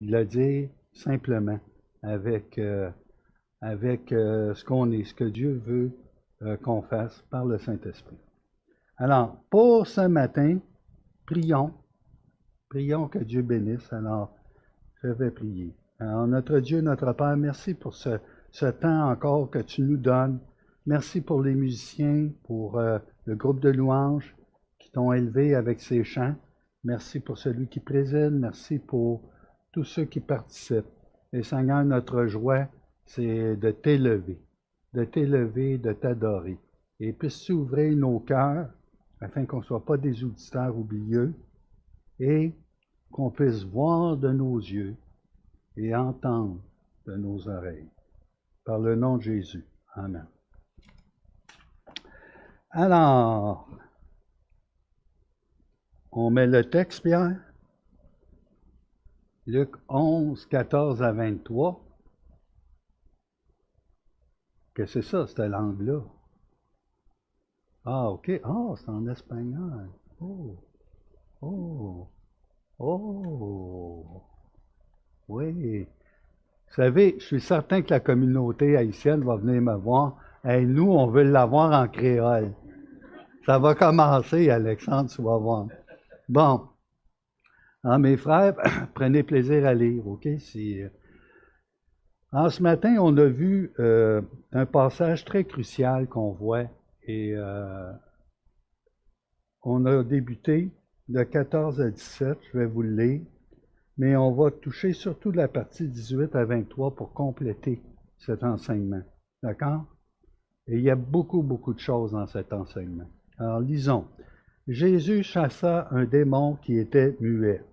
le dire simplement avec, ce qu'on est, ce que Dieu veut qu'on fasse par le Saint-Esprit. Alors, pour ce matin, prions. Prions que Dieu bénisse. Alors, je vais prier. Alors, notre Dieu, notre Père, merci pour ce temps encore que tu nous donnes. Merci pour les musiciens, pour le groupe de louanges qui t'ont élevé avec ces chants. Merci pour celui qui préside. Merci pour tous ceux qui participent. Et Seigneur, notre joie, c'est de t'élever, de t'adorer. Et puisses-tu ouvrir nos cœurs afin qu'on ne soit pas des auditeurs oublieux et qu'on puisse voir de nos yeux et entendre de nos oreilles. Par le nom de Jésus. Amen. Alors, on met le texte, Pierre. Luc 11, 14 à 23. Qu'est-ce que c'est ça, cette langue-là? Ah, OK. Ah, c'est en espagnol. Oh, oh, oh. Oui. Vous savez, je suis certain que la communauté haïtienne va venir me voir. Hey, nous, on veut l'avoir en créole. Ça va commencer, Alexandre, tu vas voir. Bon. Alors, mes frères, prenez plaisir à lire, OK? En ce matin, on a vu un passage très crucial qu'on voit et on a débuté de 14 à 17, je vais vous le lire, mais on va toucher surtout la partie 18 à 23 pour compléter cet enseignement. D'accord? Et il y a beaucoup, beaucoup de choses dans cet enseignement. Alors, lisons. Jésus chassa un démon qui était muet.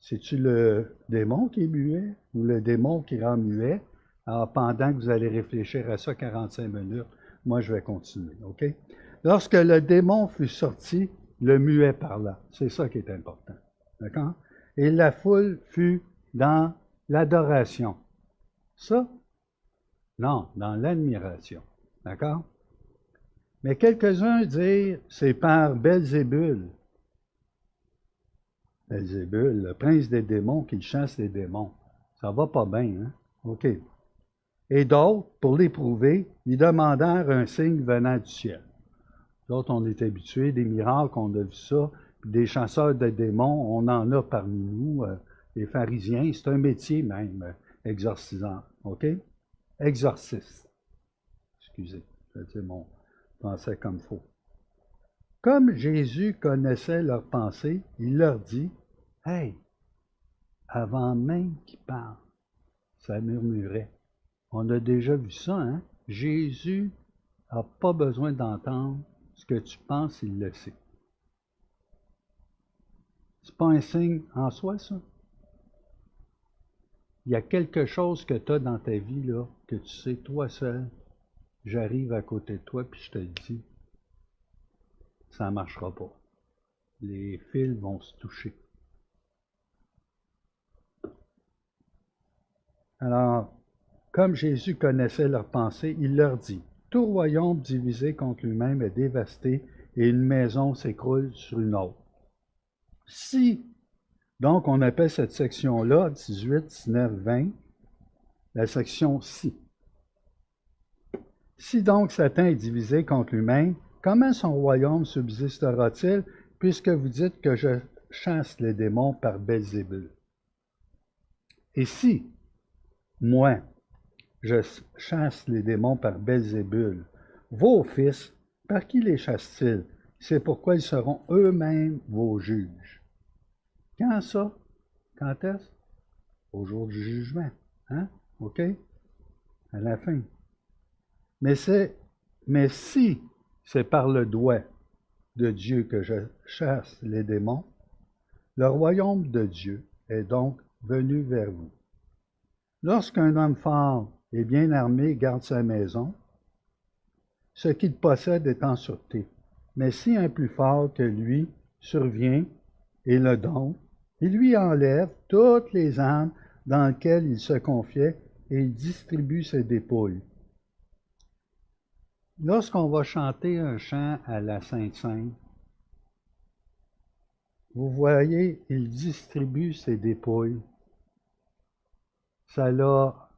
C'est-tu le démon qui est muet ou le démon qui rend muet? Alors, pendant que vous allez réfléchir à ça 45 minutes, moi, je vais continuer, OK? Lorsque le démon fut sorti, le muet parla. C'est ça qui est important, d'accord? Et la foule fut dans l'adoration. Ça? Non, dans l'admiration, d'accord? Mais quelques-uns dirent, c'est par Belzébul. Belzébul, le prince des démons qui chasse les démons. Ça va pas bien, hein? OK. Et d'autres, pour l'éprouver, ils demandèrent un signe venant du ciel. D'autres, on est habitués, des miracles, on a vu ça, puis des chasseurs de démons, on en a parmi nous, les pharisiens, c'est un métier même, exorcisant, OK? Exorciste. Excusez, je vais dire mon français comme faux. Comme Jésus connaissait leurs pensées, il leur dit, « Hey, avant même qu'il parle, ça murmurait. » On a déjà vu ça, hein? Jésus n'a pas besoin d'entendre ce que tu penses, il le sait. C'est pas un signe en soi, ça? Il y a quelque chose que tu as dans ta vie, là, que tu sais, toi seul, j'arrive à côté de toi, puis je te le dis, ça ne marchera pas. Les fils vont se toucher. Alors, comme Jésus connaissait leurs pensées, il leur dit, « Tout royaume divisé contre lui-même est dévasté, et une maison s'écroule sur une autre. » Si, donc on appelle cette section-là, 18, 19, 20, la section « Si ». Si donc Satan est divisé contre lui-même, comment son royaume subsistera-t-il, puisque vous dites que je chasse les démons par Belzébul? Et si, moi, je chasse les démons par Belzébul, vos fils, par qui les chassent-ils? C'est pourquoi ils seront eux-mêmes vos juges. Quand ça? Quand est-ce? Au jour du jugement. Hein? OK? À la fin. Mais si c'est par le doigt de Dieu que je chasse les démons, le royaume de Dieu est donc venu vers vous. Lorsqu'un homme fort et bien armé garde sa maison, ce qu'il possède est en sûreté. Mais si un plus fort que lui survient et le dompte, il lui enlève toutes les armes dans lesquelles il se confiait et il distribue ses dépouilles. Lorsqu'on va chanter un chant à la Sainte-Sainte, vous voyez, il distribue ses dépouilles. ça a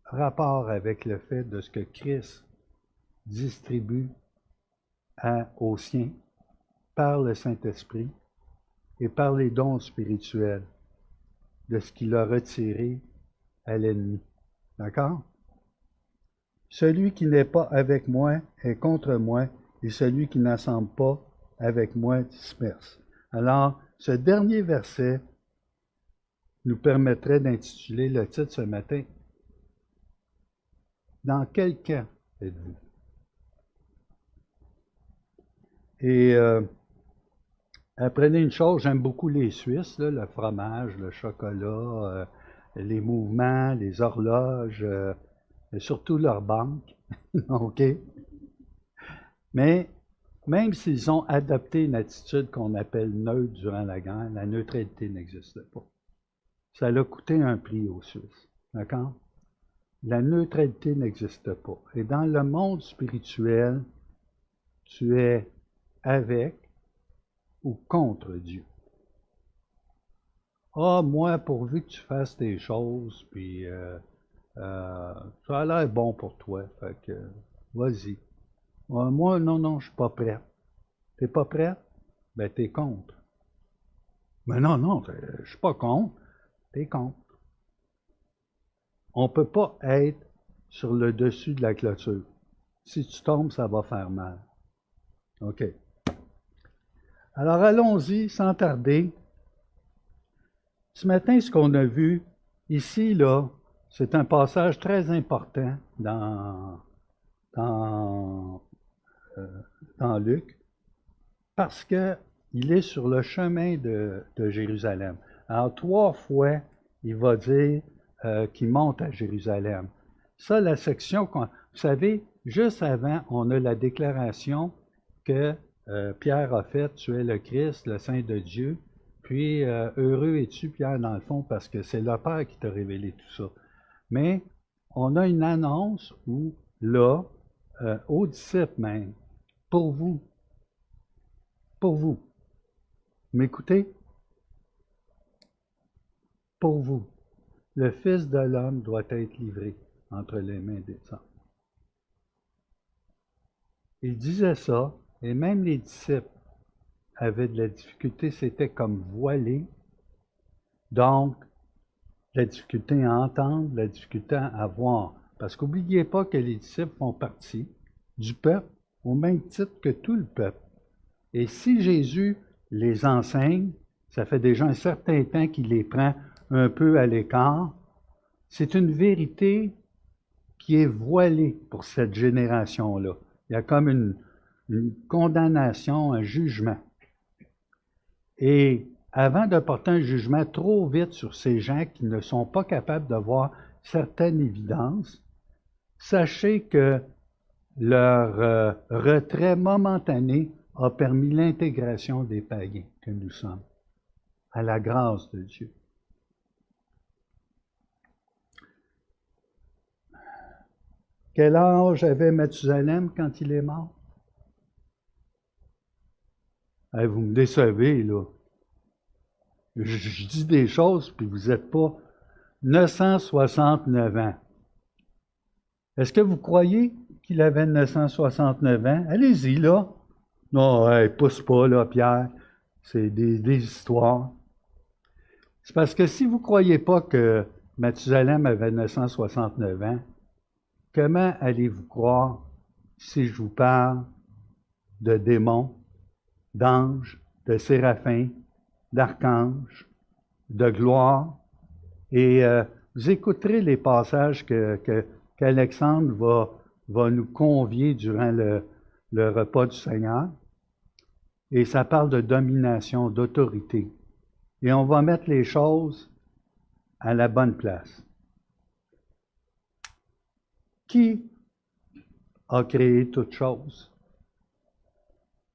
rapport avec le fait de ce que Christ distribue aux siens par le Saint-Esprit et par les dons spirituels de ce qu'il a retiré à l'ennemi. D'accord? Celui qui n'est pas avec moi est contre moi, et celui qui n'assemble pas avec moi disperse. Alors, ce dernier verset nous permettrait d'intituler le titre ce matin. Dans quel camp êtes-vous? Et apprenez une chose, j'aime beaucoup les Suisses, là, le fromage, le chocolat, les mouvements, les horloges, et surtout leur banque. OK? Mais même s'ils ont adopté une attitude qu'on appelle neutre durant la guerre, la neutralité n'existe pas. Ça a coûté un prix aux Suisses. D'accord? La neutralité n'existe pas. Et dans le monde spirituel, tu es avec ou contre Dieu. Ah, moi, pourvu que tu fasses tes choses, puis ça a l'air bon pour toi, fait que vas-y. Moi, non, je suis pas prêt. T'es pas prêt? Ben, t'es contre. Mais non, je suis pas contre. T'es contre. On peut pas être sur le dessus de la clôture. Si tu tombes, ça va faire mal. OK. Alors, allons-y sans tarder. Ce matin, ce qu'on a vu ici, là, c'est un passage très important dans Luc, parce qu'il est sur le chemin de Jérusalem. Alors, 3 fois, il va dire qu'il monte à Jérusalem. Ça, la section, vous savez, juste avant, on a la déclaration que Pierre a faite, tu es le Christ, le Saint de Dieu. Puis, heureux es-tu, Pierre, dans le fond, parce que c'est le Père qui t'a révélé tout ça. Mais, on a une annonce où, là, aux disciples même, pour vous, m'écoutez? Pour vous, le Fils de l'homme doit être livré entre les mains des hommes. Il disait ça, et même les disciples avaient de la difficulté, c'était comme voilé. Donc, la difficulté à entendre, la difficulté à voir. Parce qu'oubliez pas que les disciples font partie du peuple au même titre que tout le peuple. Et si Jésus les enseigne, ça fait déjà un certain temps qu'il les prend un peu à l'écart, c'est une vérité qui est voilée pour cette génération-là. Il y a comme une condamnation, un jugement. Et avant de porter un jugement trop vite sur ces gens qui ne sont pas capables de voir certaines évidences, sachez que leur retrait momentané a permis l'intégration des païens que nous sommes, à la grâce de Dieu. Quel âge avait Mathusalem quand il est mort? Hey, vous me décevez, là. Je dis des choses, puis vous n'êtes pas 969 ans. Est-ce que vous croyez qu'il avait 969 ans? Allez-y, là. Non, hey, pousse pas, là, Pierre. C'est des histoires. C'est parce que si vous ne croyez pas que Mathusalem avait 969 ans, comment allez-vous croire si je vous parle de démons, d'anges, de séraphins, d'archanges, de gloire? Et vous écouterez les passages qu'Alexandre va nous convier durant le repas du Seigneur. Et ça parle de domination, d'autorité. Et on va mettre les choses à la bonne place. Qui a créé toutes choses?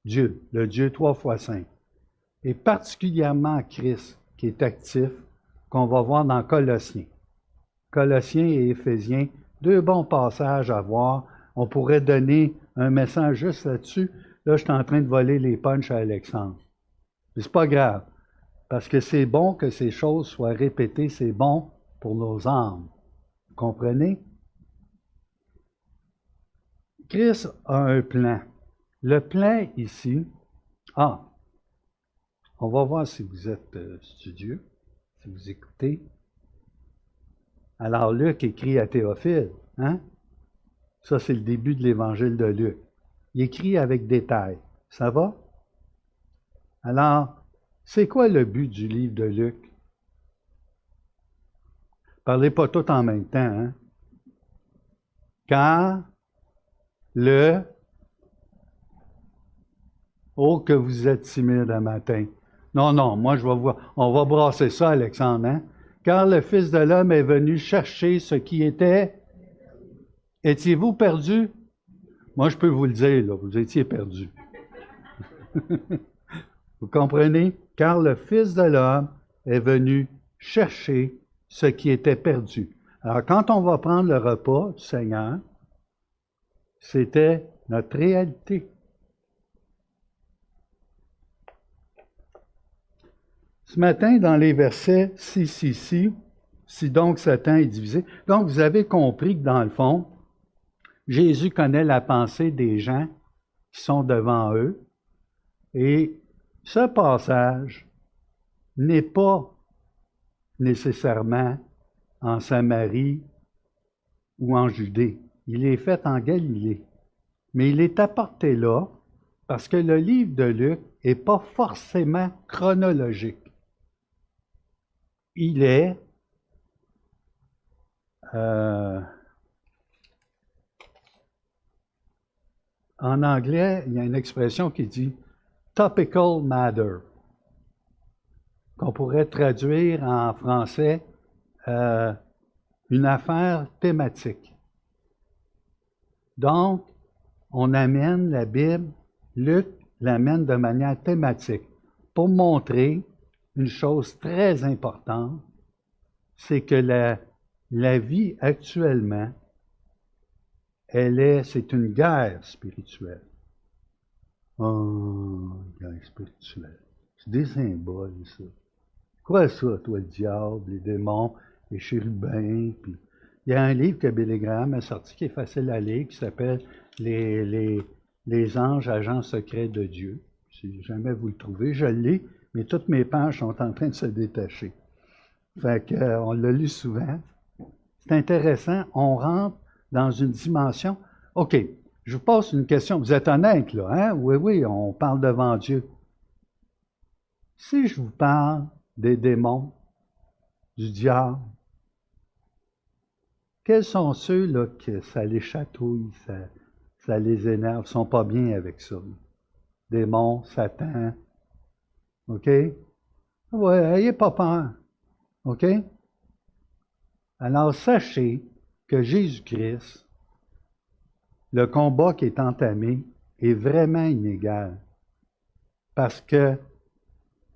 Dieu, le Dieu 3 fois 5. Et particulièrement Christ, qui est actif, qu'on va voir dans Colossiens. Colossiens et Éphésiens, 2 bons passages à voir. On pourrait donner un message juste là-dessus. Là, je suis en train de voler les punchs à Alexandre. Mais c'est pas grave, parce que c'est bon que ces choses soient répétées, c'est bon pour nos âmes. comprenez? Christ a un plan. Le plan ici, on va voir si vous êtes studieux, si vous écoutez. Alors Luc écrit à Théophile, hein? Ça, c'est le début de l'évangile de Luc. Il écrit avec détail. Ça va? Alors, c'est quoi le but du livre de Luc? Parlez pas tout en même temps, hein? Car oh, que vous êtes timide un matin. Non, moi, je vais voir. On va brasser ça, Alexandre, hein? Car le Fils de l'homme est venu chercher ce qui était. Étiez-vous perdu? Moi, je peux vous le dire, là, vous étiez perdu. Vous comprenez? Car le Fils de l'homme est venu chercher ce qui était perdu. Alors, quand on va prendre le repas du Seigneur, c'était notre réalité. Ce matin, dans les versets 6 ici, si donc Satan est divisé, donc vous avez compris que dans le fond, Jésus connaît la pensée des gens qui sont devant eux, et ce passage n'est pas nécessairement en Samarie ou en Judée. Il est fait en Galilée. Mais il est apporté là parce que le livre de Luc n'est pas forcément chronologique. Il est en anglais, il y a une expression qui dit topical matter, qu'on pourrait traduire en français une affaire thématique. Donc, on amène la Bible, Luc l'amène de manière thématique pour montrer une chose très importante, c'est que la vie actuellement, c'est une guerre spirituelle. Oh, guerre spirituelle. C'est des symboles, ça. Quoi ça, toi, le diable, les démons, les chérubins, puis... Il y a un livre que Billy Graham a sorti qui est facile à lire, qui s'appelle les anges agents secrets de Dieu. Si jamais vous le trouvez, je le lis, mais toutes mes pages sont en train de se détacher. Fait qu'on l'a lu souvent. C'est intéressant. On rentre dans une dimension. OK, je vous pose une question. Vous êtes honnête, là, hein? Oui, on parle devant Dieu. Si je vous parle des démons, du diable, quels sont ceux là que ça les chatouille, ça les énerve, ils ne sont pas bien avec ça? Démons, Satan, OK? Oui, n'ayez pas peur, OK? Alors sachez que Jésus-Christ, le combat qui est entamé, est vraiment inégal. Parce que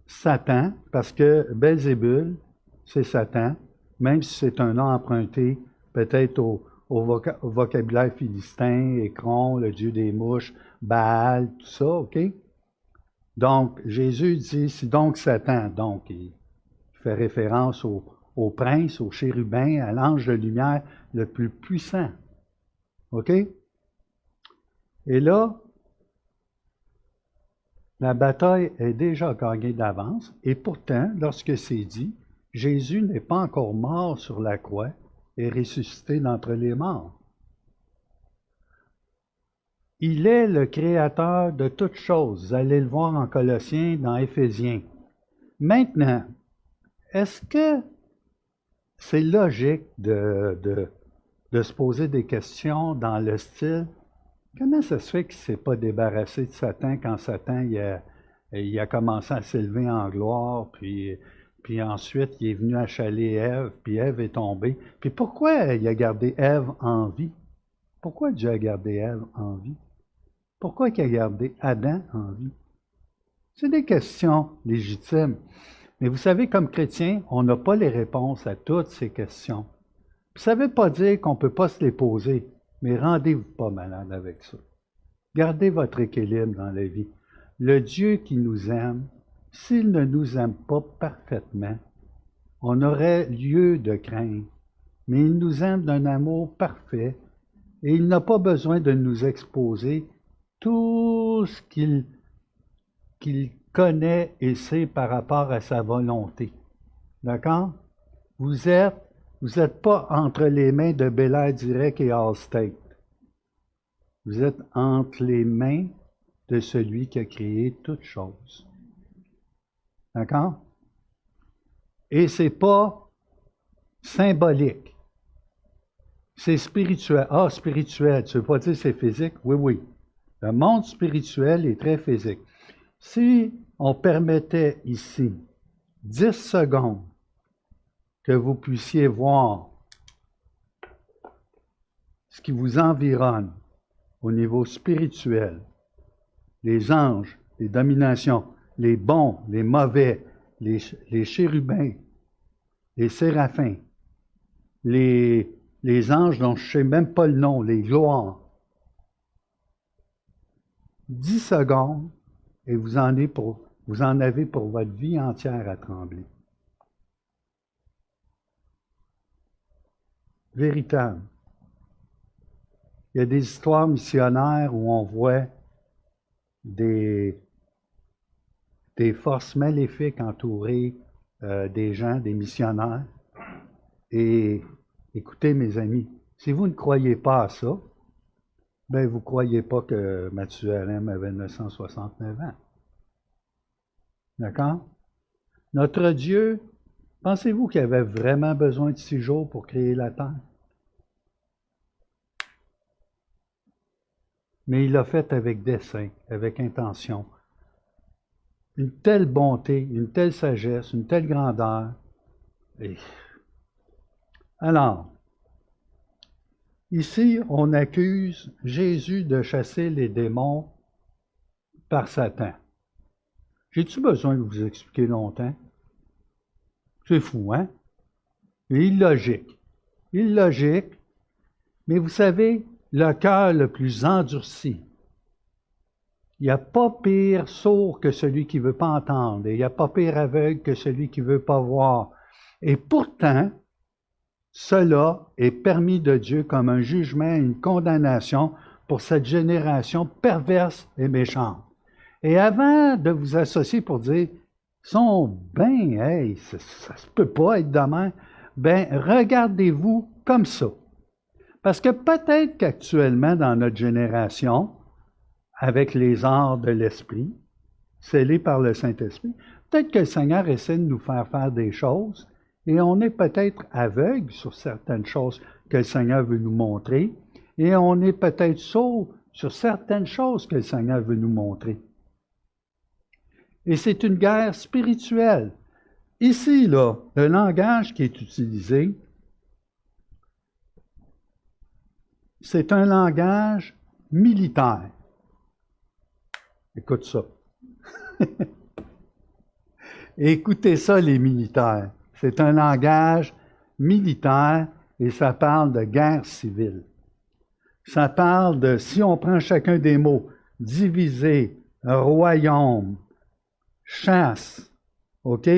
Satan, parce que Belzébul, c'est Satan, même si c'est un nom emprunté peut-être au vocabulaire philistin, Écron, le dieu des mouches, Baal, tout ça, OK? Donc, Jésus dit, si donc Satan, donc il fait référence au prince, au chérubin, à l'ange de lumière le plus puissant. OK? Et là, la bataille est déjà gagnée d'avance, et pourtant, lorsque c'est dit, Jésus n'est pas encore mort sur la croix et ressuscité d'entre les morts. Il est le créateur de toutes choses. Vous allez le voir en Colossiens, dans Éphésiens. Maintenant, est-ce que c'est logique de se poser des questions dans le style comment ça se fait qu'il ne s'est pas débarrassé de Satan quand Satan il a commencé à s'élever en gloire, puis ensuite il est venu achaler Ève, puis Ève est tombée. Puis pourquoi il a gardé Ève en vie? Pourquoi Dieu a gardé Ève en vie? Pourquoi il a gardé Adam en vie? C'est des questions légitimes. Mais vous savez, comme chrétiens, on n'a pas les réponses à toutes ces questions. Puis ça ne veut pas dire qu'on ne peut pas se les poser, mais rendez-vous pas malade avec ça. Gardez votre équilibre dans la vie. Le Dieu qui nous aime, s'il ne nous aime pas parfaitement, on aurait lieu de craindre. mais il nous aime d'un amour parfait et il n'a pas besoin de nous exposer tout ce qu'il connaît et sait par rapport à sa volonté. D'accord? Vous êtes pas entre les mains de Bel Air Direct et Allstate. Vous êtes entre les mains de celui qui a créé toutes choses. D'accord? Et c'est pas symbolique. C'est spirituel. Ah, spirituel, tu veux pas dire c'est physique? Oui, oui. Le monde spirituel est très physique. Si on permettait ici 10 secondes que vous puissiez voir ce qui vous environne au niveau spirituel, les anges, les dominations, les bons, les mauvais, les chérubins, les séraphins, les anges dont je ne sais même pas le nom, les gloires. 10 secondes et vous en avez pour votre vie entière à trembler. Véritable. Il y a des histoires missionnaires où on voit des forces maléfiques entourer des gens, des missionnaires. Et écoutez, mes amis, si vous ne croyez pas à ça, ben vous ne croyez pas que Mathusalem avait 969 ans. D'accord? Notre Dieu, pensez-vous qu'il avait vraiment besoin de 6 jours pour créer la terre? Mais il l'a fait avec dessein, avec intention. Une telle bonté, une telle sagesse, une telle grandeur. Et... Alors, ici, on accuse Jésus de chasser les démons par Satan. J'ai-tu besoin de vous expliquer longtemps? C'est fou, hein? Mais illogique. Illogique. Mais vous savez, le cœur le plus endurci, il n'y a pas pire sourd que celui qui ne veut pas entendre, et il n'y a pas pire aveugle que celui qui ne veut pas voir. Et pourtant, cela est permis de Dieu comme un jugement et une condamnation pour cette génération perverse et méchante. Et avant de vous associer pour dire, sont bien, hey, ça se peut pas être de même, ben regardez-vous comme ça. Parce que peut-être qu'actuellement, dans notre génération, avec les arts de l'esprit, scellés par le Saint-Esprit, peut-être que le Seigneur essaie de nous faire faire des choses et on est peut-être aveugle sur certaines choses que le Seigneur veut nous montrer et on est peut-être sourd sur certaines choses que le Seigneur veut nous montrer. Et c'est une guerre spirituelle. Ici, là, le langage qui est utilisé, c'est un langage militaire. Écoute ça. Écoutez ça, les militaires. C'est un langage militaire et ça parle de guerre civile. Ça parle de, si on prend chacun des mots, diviser, royaume, chasse, OK?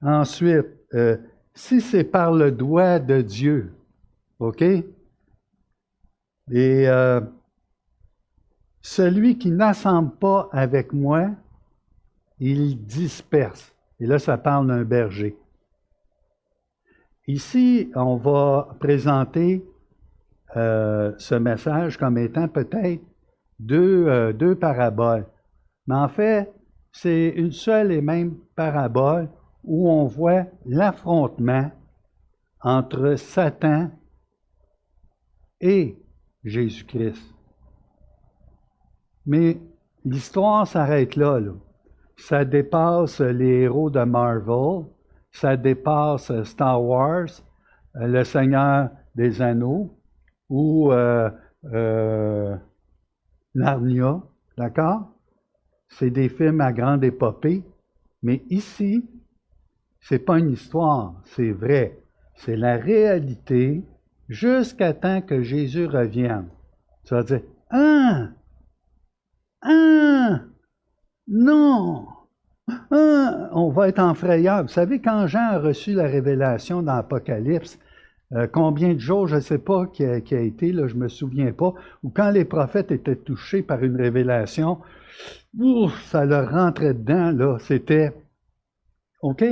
Ensuite, si c'est par le doigt de Dieu, OK? Et celui qui n'assemble pas avec moi, il disperse. Et là, ça parle d'un berger. Ici, on va présenter ce message comme étant peut-être deux paraboles. Mais en fait, c'est une seule et même parabole où on voit l'affrontement entre Satan et Jésus-Christ. Mais l'histoire s'arrête là. Ça dépasse les héros de Marvel, ça dépasse Star Wars, Le Seigneur des Anneaux ou Narnia, d'accord? C'est des films à grande épopée, mais ici, c'est pas une histoire, c'est vrai. C'est la réalité jusqu'à temps que Jésus revienne. Tu vas dire, non, on va être en frayeur. Vous savez, quand Jean a reçu la révélation dans l'Apocalypse, combien de jours, je ne sais pas, qui a été, là, je ne me souviens pas, ou quand les prophètes étaient touchés par une révélation, ouf, ça leur rentrait dedans, là, c'était... OK?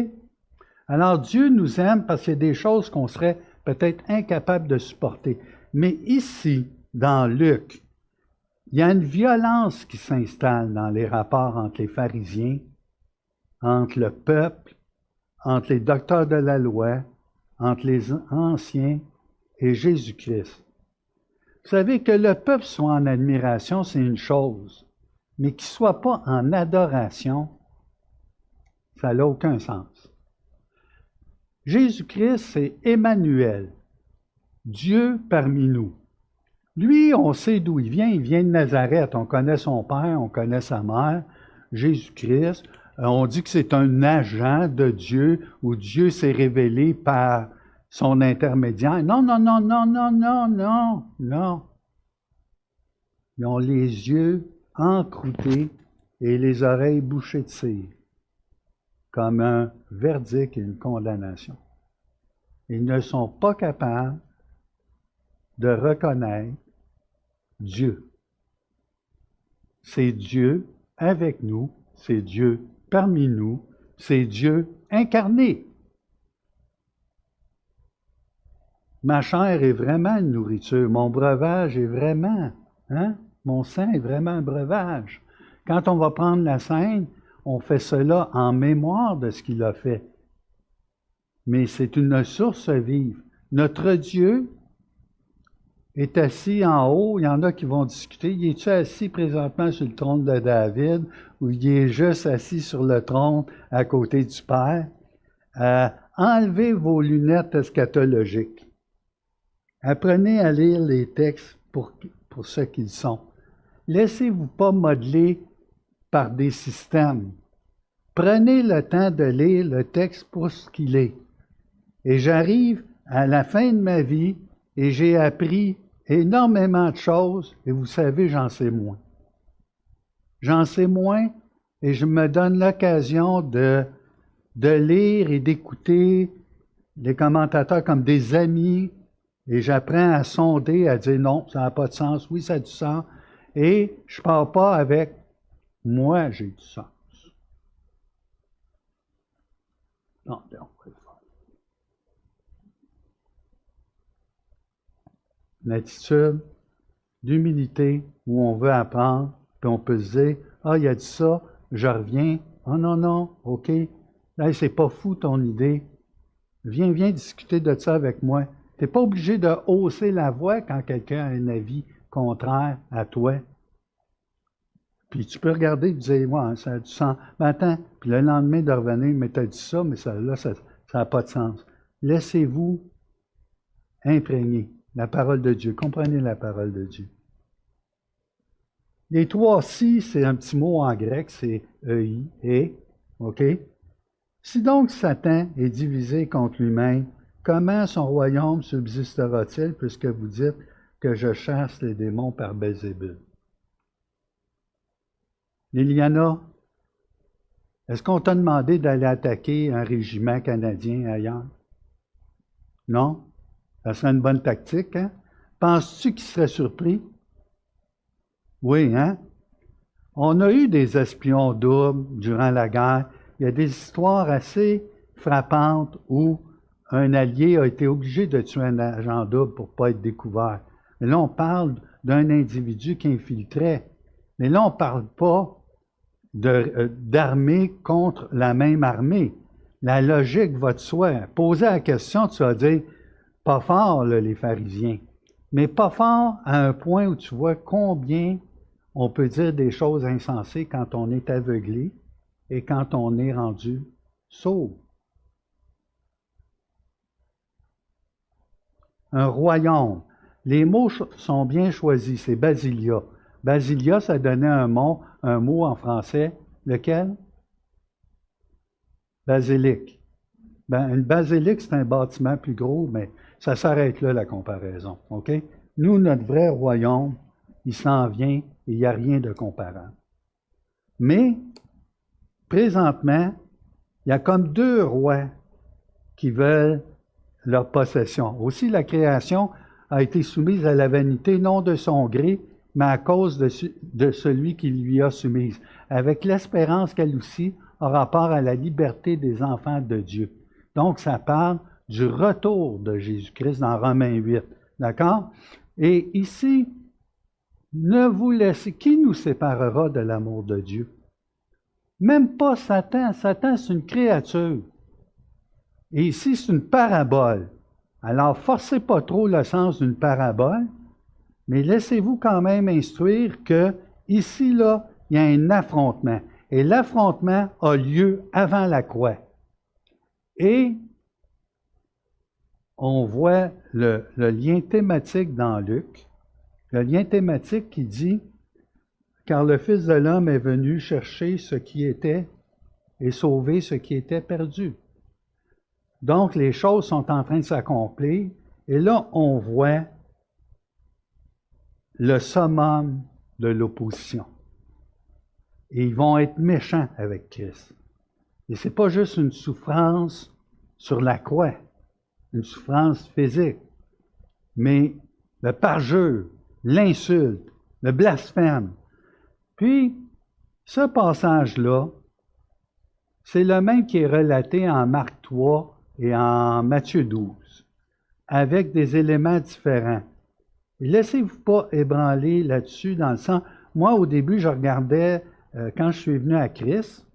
Alors, Dieu nous aime parce qu'il y a des choses qu'on serait peut-être incapable de supporter. Mais ici, dans Luc, il y a une violence qui s'installe dans les rapports entre les pharisiens, entre le peuple, entre les docteurs de la loi, entre les anciens et Jésus-Christ. Vous savez que le peuple soit en admiration, c'est une chose, mais qu'il ne soit pas en adoration, ça n'a aucun sens. Jésus-Christ, c'est Emmanuel, Dieu parmi nous. Lui, on sait d'où il vient de Nazareth, on connaît son père, on connaît sa mère, Jésus-Christ. On dit que c'est un agent de Dieu, où Dieu s'est révélé par son intermédiaire. Non, non, non, non, non, non, non, non. Ils ont les yeux encroutés et les oreilles bouchées de cire, comme un verdict et une condamnation. Ils ne sont pas capables de reconnaître Dieu. C'est Dieu avec nous, c'est Dieu parmi nous, c'est Dieu incarné. Ma chair est vraiment une nourriture, mon breuvage est vraiment, mon sang est vraiment un breuvage. Quand on va prendre la scène, on fait cela en mémoire de ce qu'il a fait. Mais c'est une source vive. Notre Dieu est assis en haut, il y en a qui vont discuter, il est-tu assis présentement sur le trône de David ou il est juste assis sur le trône à côté du Père? Enlevez vos lunettes eschatologiques. Apprenez à lire les textes pour ce qu'ils sont. Laissez-vous pas modeler par des systèmes. Prenez le temps de lire le texte pour ce qu'il est. Et j'arrive à la fin de ma vie et j'ai appris énormément de choses, et vous savez, j'en sais moins. J'en sais moins, et je me donne l'occasion de lire et d'écouter les commentateurs comme des amis, et j'apprends à sonder, à dire non, ça n'a pas de sens, oui, ça a du sens, et je ne pars pas avec moi, j'ai du sens. Non, non. Une attitude d'humilité où on veut apprendre, puis on peut se dire, ah, il a dit ça, je reviens. Ah non, non, OK. Là, c'est pas fou ton idée. Viens discuter de ça avec moi. Tu n'es pas obligé de hausser la voix quand quelqu'un a un avis contraire à toi. Puis tu peux regarder et dire, ouais, ça a du sens. Mais attends, puis le lendemain de revenir, mais tu as dit ça, mais ça n'a pas de sens. Laissez-vous imprégner la parole de Dieu. Comprenez la parole de Dieu. Les 3 si, c'est un petit mot en grec, c'est ei, et, OK? Si donc Satan est divisé contre lui-même, comment son royaume subsistera-t-il puisque vous dites que je chasse les démons par Belzébul? Liliana, est-ce qu'on t'a demandé d'aller attaquer un régiment canadien ailleurs? Non? Ça serait une bonne tactique, hein? Penses-tu qu'il serait surpris? Oui, hein? On a eu des espions doubles durant la guerre. Il y a des histoires assez frappantes où un allié a été obligé de tuer un agent double pour ne pas être découvert. Mais là, on parle d'un individu qui infiltrait. Mais là, on ne parle pas d'armée contre la même armée. La logique va de soi. Poser la question, tu vas dire, pas fort, là, les pharisiens, mais pas fort à un point où tu vois combien on peut dire des choses insensées quand on est aveuglé et quand on est rendu sourd. Un royaume. Les mots sont bien choisis, c'est basilia. Basilia, ça donnait un mot en français. Lequel? Basilique. Une basilique, c'est un bâtiment plus gros, mais ça s'arrête là, la comparaison. OK? Nous, notre vrai royaume, il s'en vient et il n'y a rien de comparable. Mais, présentement, il y a comme 2 rois qui veulent leur possession. Aussi, la création a été soumise à la vanité, non de son gré, mais à cause de celui qui lui a soumise, avec l'espérance qu'elle aussi a rapport à la liberté des enfants de Dieu. Donc, ça parle du retour de Jésus-Christ dans Romains 8. D'accord? Et ici, ne vous laissez... Qui nous séparera de l'amour de Dieu? Même pas Satan. Satan, c'est une créature. Et ici, c'est une parabole. Alors, forcez pas trop le sens d'une parabole, mais laissez-vous quand même instruire que ici, là, il y a un affrontement. Et l'affrontement a lieu avant la croix. Et on voit le lien thématique dans Luc, le lien thématique qui dit « Car le Fils de l'homme est venu chercher ce qui était et sauver ce qui était perdu. » Donc, les choses sont en train de s'accomplir. Et là, on voit le summum de l'opposition. Et ils vont être méchants avec Christ. Et ce n'est pas juste une souffrance sur la croix, une souffrance physique, mais le parjure, l'insulte, le blasphème. Puis, ce passage-là, c'est le même qui est relaté en Marc 3 et en Matthieu 12, avec des éléments différents. Et laissez-vous pas ébranler là-dessus dans le sens... Moi, au début, je regardais, quand je suis venu à Christ,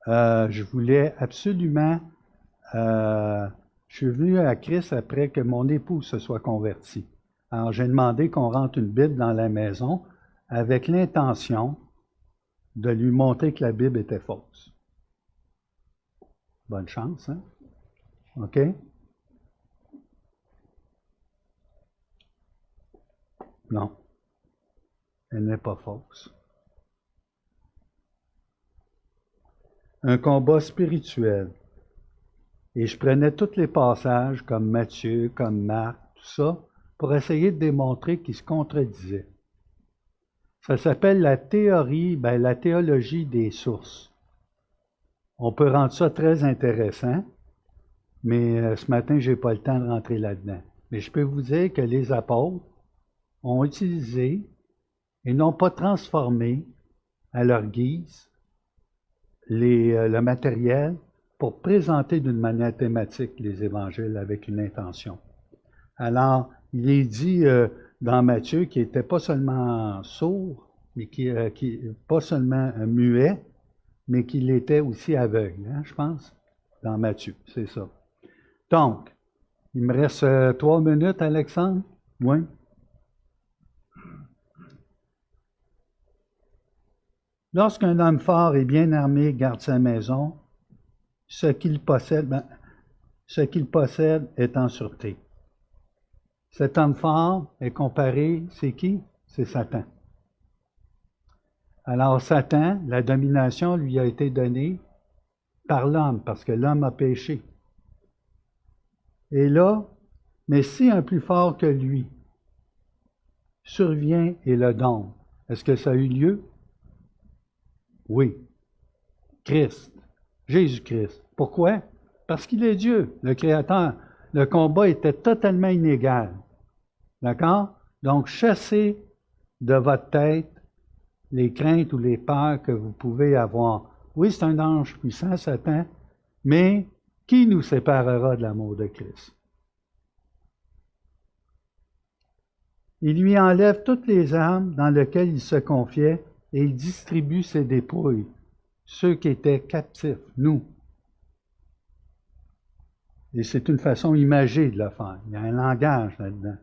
je voulais absolument... je suis venu à Christ après que mon épouse se soit convertie. Alors, j'ai demandé qu'on rentre une Bible dans la maison avec l'intention de lui montrer que la Bible était fausse. Bonne chance, hein? OK? Non, elle n'est pas fausse. Un combat spirituel. Et je prenais tous les passages, comme Matthieu, comme Marc, tout ça, pour essayer de démontrer qu'ils se contredisaient. Ça s'appelle la théologie des sources. On peut rendre ça très intéressant, mais ce matin, je n'ai pas le temps de rentrer là-dedans. Mais je peux vous dire que les apôtres ont utilisé et n'ont pas transformé à leur guise le matériel pour présenter d'une manière thématique les évangiles avec une intention. Alors, il est dit dans Matthieu qu'il n'était pas seulement sourd, mais pas seulement muet, mais qu'il était aussi aveugle, hein, je pense, dans Matthieu, c'est ça. Donc, il me reste 3 minutes, Alexandre? Oui. Lorsqu'un homme fort et bien armé garde sa maison, ce qu'il possède est en sûreté. Cet homme fort est comparé, c'est qui? C'est Satan. Alors Satan, la domination lui a été donnée par l'homme, parce que l'homme a péché. Et là, mais si un plus fort que lui survient et le donne, est-ce que ça a eu lieu? Oui. Christ, Jésus-Christ. Pourquoi? Parce qu'il est Dieu, le Créateur. Le combat était totalement inégal. D'accord? Donc, chassez de votre tête les craintes ou les peurs que vous pouvez avoir. Oui, c'est un ange puissant, Satan, mais qui nous séparera de l'amour de Christ? Il lui enlève toutes les armes dans lesquelles il se confiait et il distribue ses dépouilles, ceux qui étaient captifs, nous. Et c'est une façon imagée de le faire. Il y a un langage là-dedans.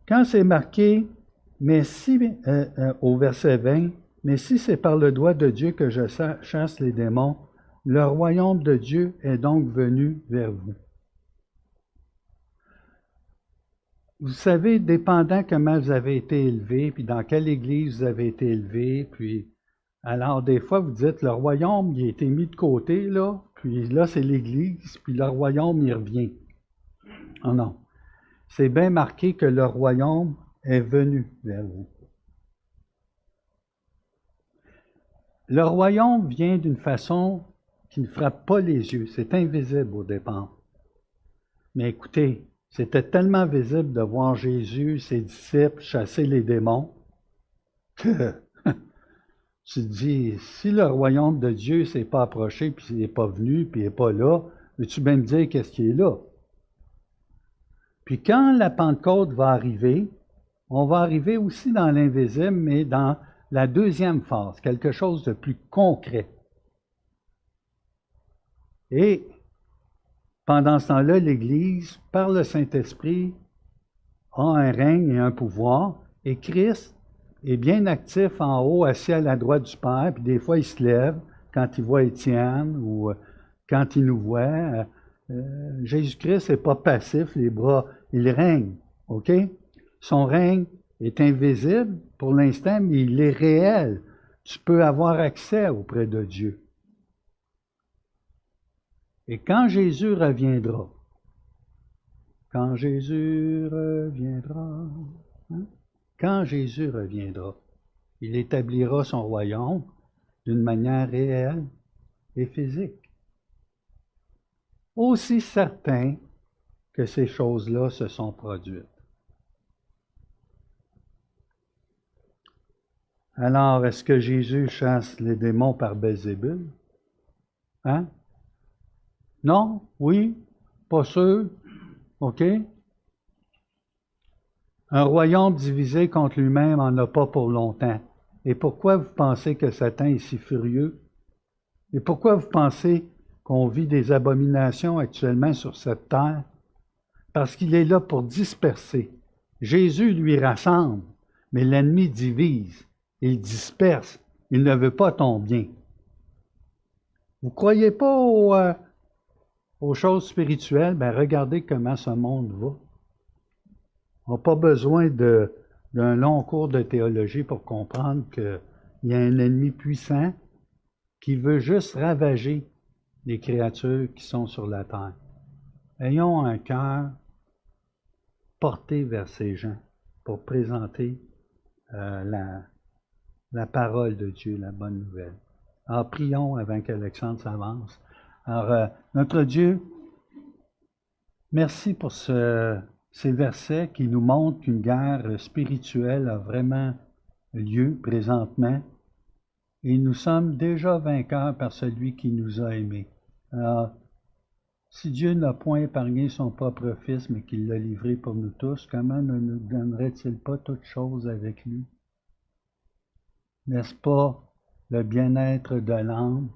Quand c'est marqué, mais si, au verset 20, mais si c'est par le doigt de Dieu que je chasse les démons, le royaume de Dieu est donc venu vers vous. Vous savez, dépendant comment vous avez été élevé, puis dans quelle église vous avez été élevé, puis alors des fois vous dites le royaume il a été mis de côté là, puis là c'est l'église, puis le royaume il revient. Oh non, c'est bien marqué que le royaume est venu vers vous. le royaume vient d'une façon qui ne frappe pas les yeux. C'est invisible au départ. Mais écoutez, c'était tellement visible de voir Jésus, ses disciples chasser les démons, que tu te dis, si le royaume de Dieu ne s'est pas approché, puis il n'est pas venu, puis il n'est pas là, veux-tu bien me dire qu'est-ce qui est là? Puis quand la Pentecôte va arriver, on va arriver aussi dans l'invisible, mais dans la deuxième phase, quelque chose de plus concret. Et pendant ce temps-là, l'Église, par le Saint-Esprit, a un règne et un pouvoir, et Christ est bien actif en haut, assis à la droite du Père, puis des fois il se lève quand il voit Étienne ou quand il nous voit. Jésus-Christ n'est pas passif, les bras, il règne, OK? Son règne est invisible pour l'instant, mais il est réel. Tu peux avoir accès auprès de Dieu. Et quand Jésus reviendra, quand Jésus reviendra, hein? Quand Jésus reviendra, il établira son royaume d'une manière réelle et physique. Aussi certain que ces choses-là se sont produites. Alors, est-ce que Jésus chasse les démons par Belzébul? Hein? Non? Oui? Pas sûr? OK? Un royaume divisé contre lui-même n'en a pas pour longtemps. Et pourquoi vous pensez que Satan est si furieux? Et pourquoi vous pensez qu'on vit des abominations actuellement sur cette terre? Parce qu'il est là pour disperser. Jésus lui rassemble, mais l'ennemi divise. Il disperse. Il ne veut pas ton bien. Vous ne croyez pas aux choses spirituelles? Ben regardez comment ce monde va. On n'a pas besoin d'un long cours de théologie pour comprendre qu'il y a un ennemi puissant qui veut juste ravager les créatures qui sont sur la terre. Ayons un cœur porté vers ces gens pour présenter la parole de Dieu, la bonne nouvelle. Alors prions avant qu'Alexandre s'avance. Alors, notre Dieu, merci pour ces versets qui nous montrent qu'une guerre spirituelle a vraiment lieu présentement. Et nous sommes déjà vainqueurs par celui qui nous a aimés. Alors, si Dieu n'a point épargné son propre Fils, mais qu'il l'a livré pour nous tous, comment ne nous donnerait-il pas toutes choses avec lui? N'est-ce pas le bien-être de l'âme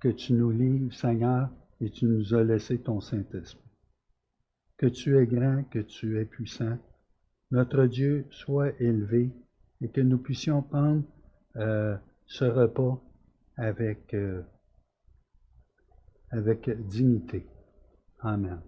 que tu nous livres, Seigneur, et tu nous as laissé ton Saint-Esprit? Que tu es grand, que tu es puissant. Notre Dieu soit élevé et que nous puissions prendre ce repas avec dignité. Amen.